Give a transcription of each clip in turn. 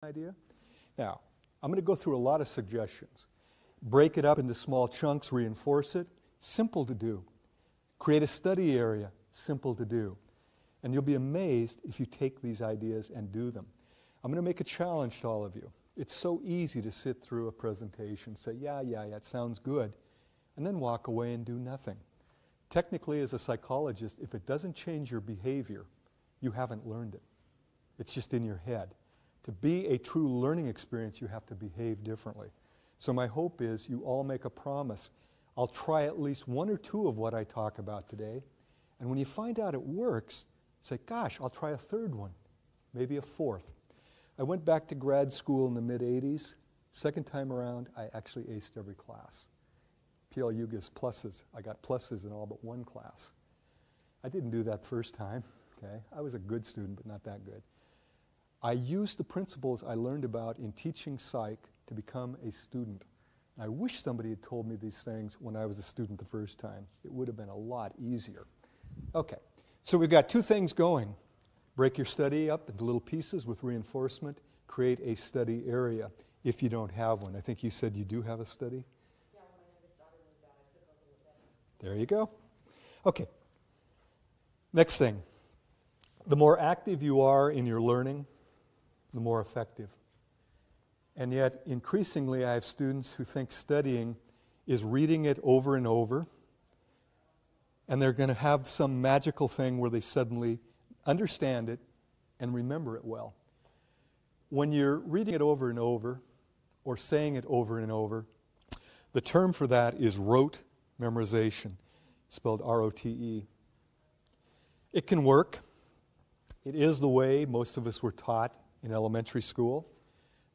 idea? Now, I'm going to go through a lot of suggestions. Break it up into small chunks, reinforce it, simple to do. Create a study area, simple to do. And you'll be amazed if you take these ideas and do them. I'm going to make a challenge to all of you. It's so easy to sit through a presentation, say, yeah, it sounds good, and then walk away and do nothing. Technically, as a psychologist, if it doesn't change your behavior, you haven't learned it. It's just in your head. To be a true learning experience, you have to behave differently. So my hope is you all make a promise. I'll try at least one or two of what I talk about today, and when you find out it works, say, gosh, I'll try a third one, maybe a fourth. I went back to grad school in the mid-'80s. Second time around, I actually aced every class. PLU gives pluses. I got pluses in all but one class. I didn't do that first time, okay? I was a good student, but not that good. I used the principles I learned about in teaching psych to become a student. And I wish somebody had told me these things when I was a student the first time. It would have been a lot easier. Okay, so we've got two things going. Break your study up into little pieces with reinforcement. Create a study area if you don't have one. I think you said you do have a study? Yeah, when my youngest daughter moved out, I took over with that. There you go. Okay. Next thing. The more active you are in your learning, the more effective. And yet, increasingly, I have students who think studying is reading it over and over, and they're going to have some magical thing where they suddenly understand it and remember it well. When you're reading it over and over, or saying it over and over, the term for that is rote memorization, spelled R-O-T-E. It can work. It is the way most of us were taught in elementary school.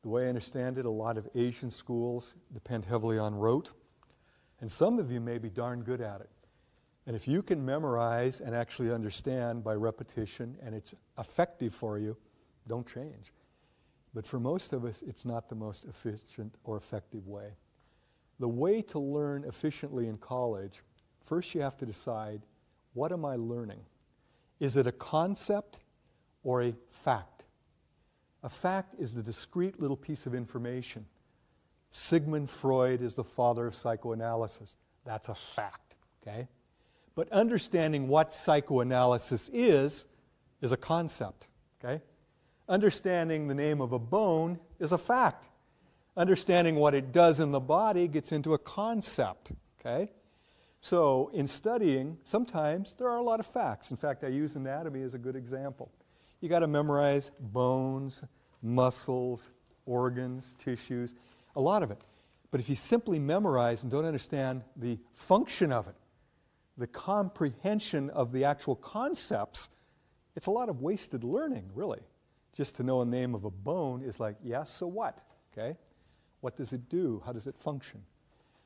The way I understand it, a lot of Asian schools depend heavily on rote. And some of you may be darn good at it. And if you can memorize and actually understand by repetition, and it's effective for you, don't change. But for most of us, it's not the most efficient or effective way. The way to learn efficiently in college, first you have to decide, what am I learning? Is it a concept or a fact? A fact is the discrete little piece of information. Sigmund Freud is the father of psychoanalysis. That's a fact, okay? But understanding what psychoanalysis is a concept, okay? Understanding the name of a bone is a fact. Understanding what it does in the body gets into a concept, okay? So in studying, sometimes there are a lot of facts. In fact, I use anatomy as a good example. You got to memorize bones, muscles, organs, tissues, a lot of it. But if you simply memorize and don't understand the function of it, the comprehension of the actual concepts, it's a lot of wasted learning, really. Just to know a name of a bone is like, yes, so what? Okay? What does it do? How does it function?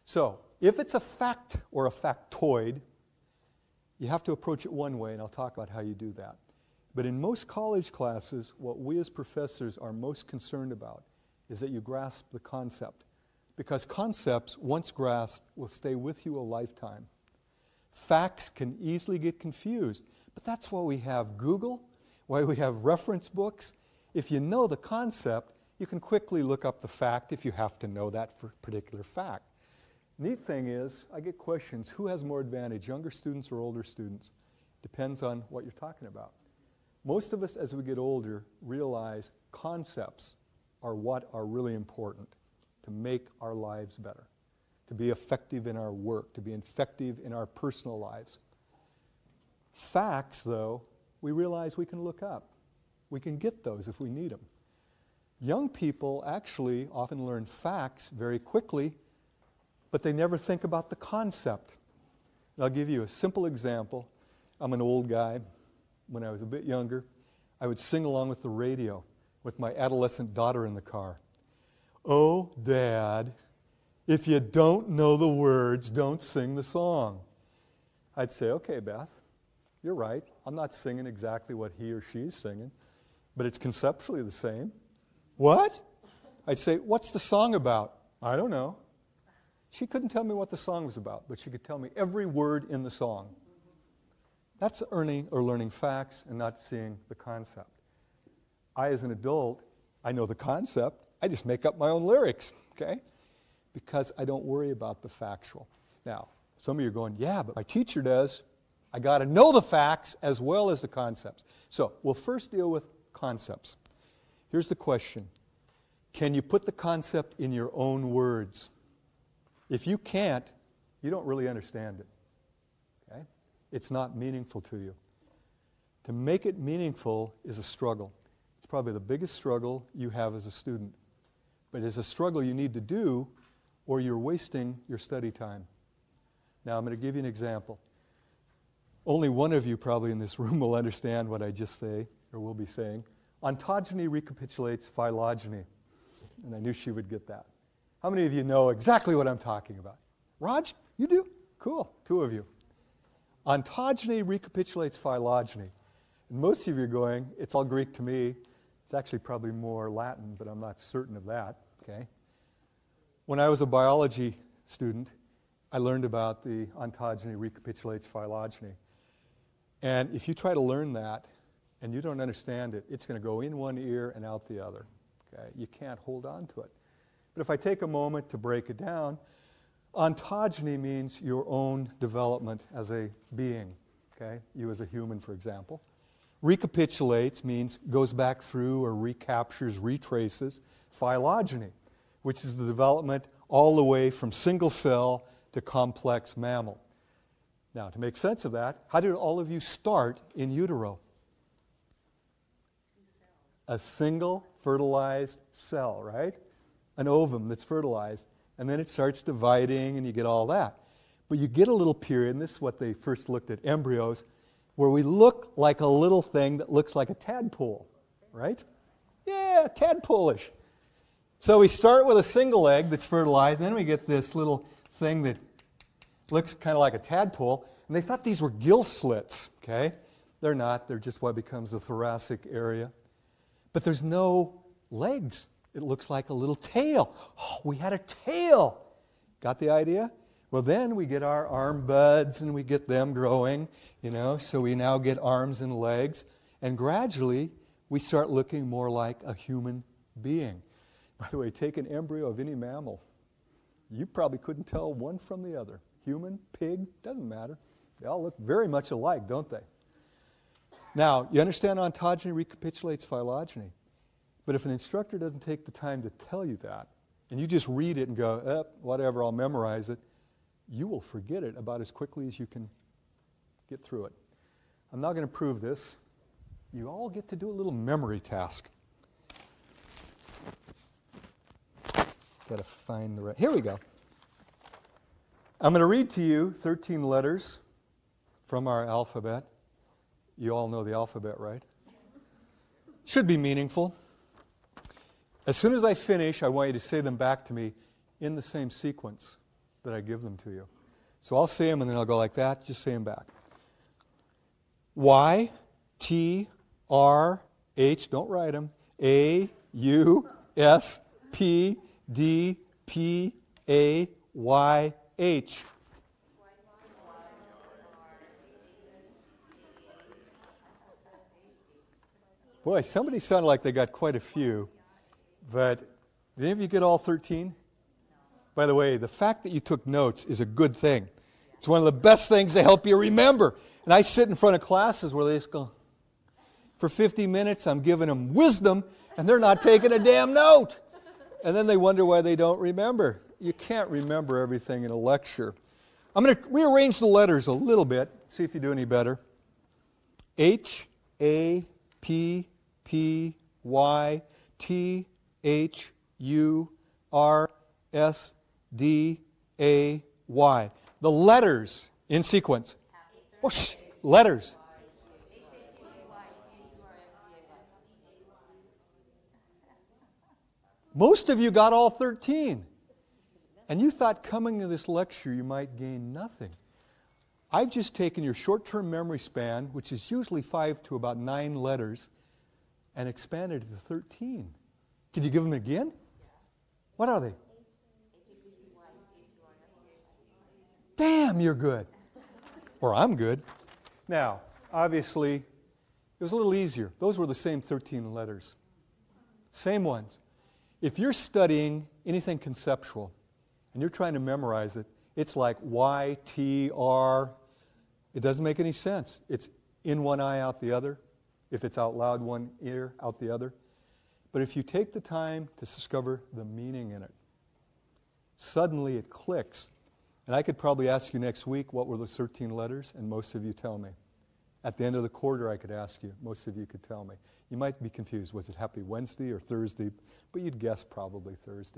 So, if it's a fact or a factoid, you have to approach it one way, and I'll talk about how you do that. But in most college classes, what we as professors are most concerned about is that you grasp the concept. Because concepts, once grasped, will stay with you a lifetime. Facts can easily get confused, but that's why we have Google, why we have reference books. If you know the concept, you can quickly look up the fact if you have to know that for particular fact. Neat thing is, I get questions, who has more advantage, younger students or older students? Depends on what you're talking about. Most of us, as we get older, realize concepts are what are really important to make our lives better, to be effective in our work, to be effective in our personal lives. Facts, though, we realize we can look up. We can get those if we need them. Young people actually often learn facts very quickly, but they never think about the concept. And I'll give you a simple example. I'm an old guy. When I was a bit younger, I would sing along with the radio with my adolescent daughter in the car. Oh, Dad, if you don't know the words, don't sing the song. I'd say, okay, Beth, you're right. I'm not singing exactly what he or she's singing, but it's conceptually the same. What? I'd say, what's the song about? I don't know. She couldn't tell me what the song was about, but she could tell me every word in the song. That's learning facts and not seeing the concept. I, as an adult, I know the concept. I just make up my own lyrics, okay? Because I don't worry about the factual. Now, some of you are going, yeah, but my teacher does. I got to know the facts as well as the concepts. So we'll first deal with concepts. Here's the question. Can you put the concept in your own words? If you can't, you don't really understand it. Okay? It's not meaningful to you. To make it meaningful is a struggle. It's probably the biggest struggle you have as a student. But it's a struggle you need to do, or you're wasting your study time. Now, I'm going to give you an example. Only one of you probably in this room will understand what I just say, or will be saying. Ontogeny recapitulates phylogeny. And I knew she would get that. How many of you know exactly what I'm talking about? Raj, you do? Cool, 2 of you. Ontogeny recapitulates phylogeny. And most of you are going, it's all Greek to me. It's actually probably more Latin, but I'm not certain of that, okay? When I was a biology student, I learned about the ontogeny recapitulates phylogeny. And if you try to learn that and you don't understand it, it's going to go in one ear and out the other. Okay? You can't hold on to it. But if I take a moment to break it down, ontogeny means your own development as a being. Okay? You as a human, for example. Recapitulates means goes back through or recaptures, retraces phylogeny, which is the development all the way from single cell to complex mammal. Now, to make sense of that, how did all of you start in utero? A single fertilized cell, right? An ovum that's fertilized. And then it starts dividing and you get all that. But you get a little period, and this is what they first looked at embryos, where we look like a little thing that looks like a tadpole, right? Yeah, tadpole-ish. So we start with a single egg that's fertilized, and then we get this little thing that looks kind of like a tadpole, and they thought these were gill slits, okay? They're not. They're just what becomes the thoracic area. But there's no legs. It looks like a little tail. Oh, we had a tail. Got the idea? Well, then we get our arm buds, and we get them growing, so we now get arms and legs, and gradually we start looking more like a human being. By the way, take an embryo of any mammal. You probably couldn't tell one from the other. Human, pig, doesn't matter. They all look very much alike, don't they? Now, you understand ontogeny recapitulates phylogeny. But if an instructor doesn't take the time to tell you that, and you just read it and go, whatever, I'll memorize it, you will forget it about as quickly as you can get through it. I'm not going to prove this. You all get to do a little memory task. Got to find the right. Here we go. I'm going to read to you 13 letters from our alphabet. You all know the alphabet, right? Should be meaningful. As soon as I finish, I want you to say them back to me in the same sequence that I give them to you. So I'll say them and then I'll go like that. Just say them back. Y, T, R, H, don't write them. A, U, S, P, D, P, A, Y, H. Boy, somebody sounded like they got quite a few, but did any of you get all 13? By the way, the fact that you took notes is a good thing. It's one of the best things to help you remember. And I sit in front of classes where they just go, for 50 minutes I'm giving them wisdom, and they're not taking a damn note. And then they wonder why they don't remember. You can't remember everything in a lecture. I'm going to rearrange the letters a little bit, see if you do any better. H, A, P, P, Y, T, H, U, R, S, D, A, Y. The letters in sequence. Whoosh, letters. Most of you got all 13. And you thought coming to this lecture you might gain nothing. I've just taken your short-term memory span, which is usually 5 to about 9 letters, and expanded it to 13. Can you give them again? What are they? Damn, you're good. Or I'm good. Now, obviously, it was a little easier. Those were the same 13 letters. Same ones. If you're studying anything conceptual and you're trying to memorize it, it's like Y, T, R. It doesn't make any sense. It's in one eye, out the other. If it's out loud, one ear, out the other. But if you take the time to discover the meaning in it, suddenly it clicks. And I could probably ask you next week, what were those 13 letters? And most of you tell me. At the end of the quarter, I could ask you. Most of you could tell me. You might be confused. Was it Happy Wednesday or Thursday? But you'd guess probably Thursday.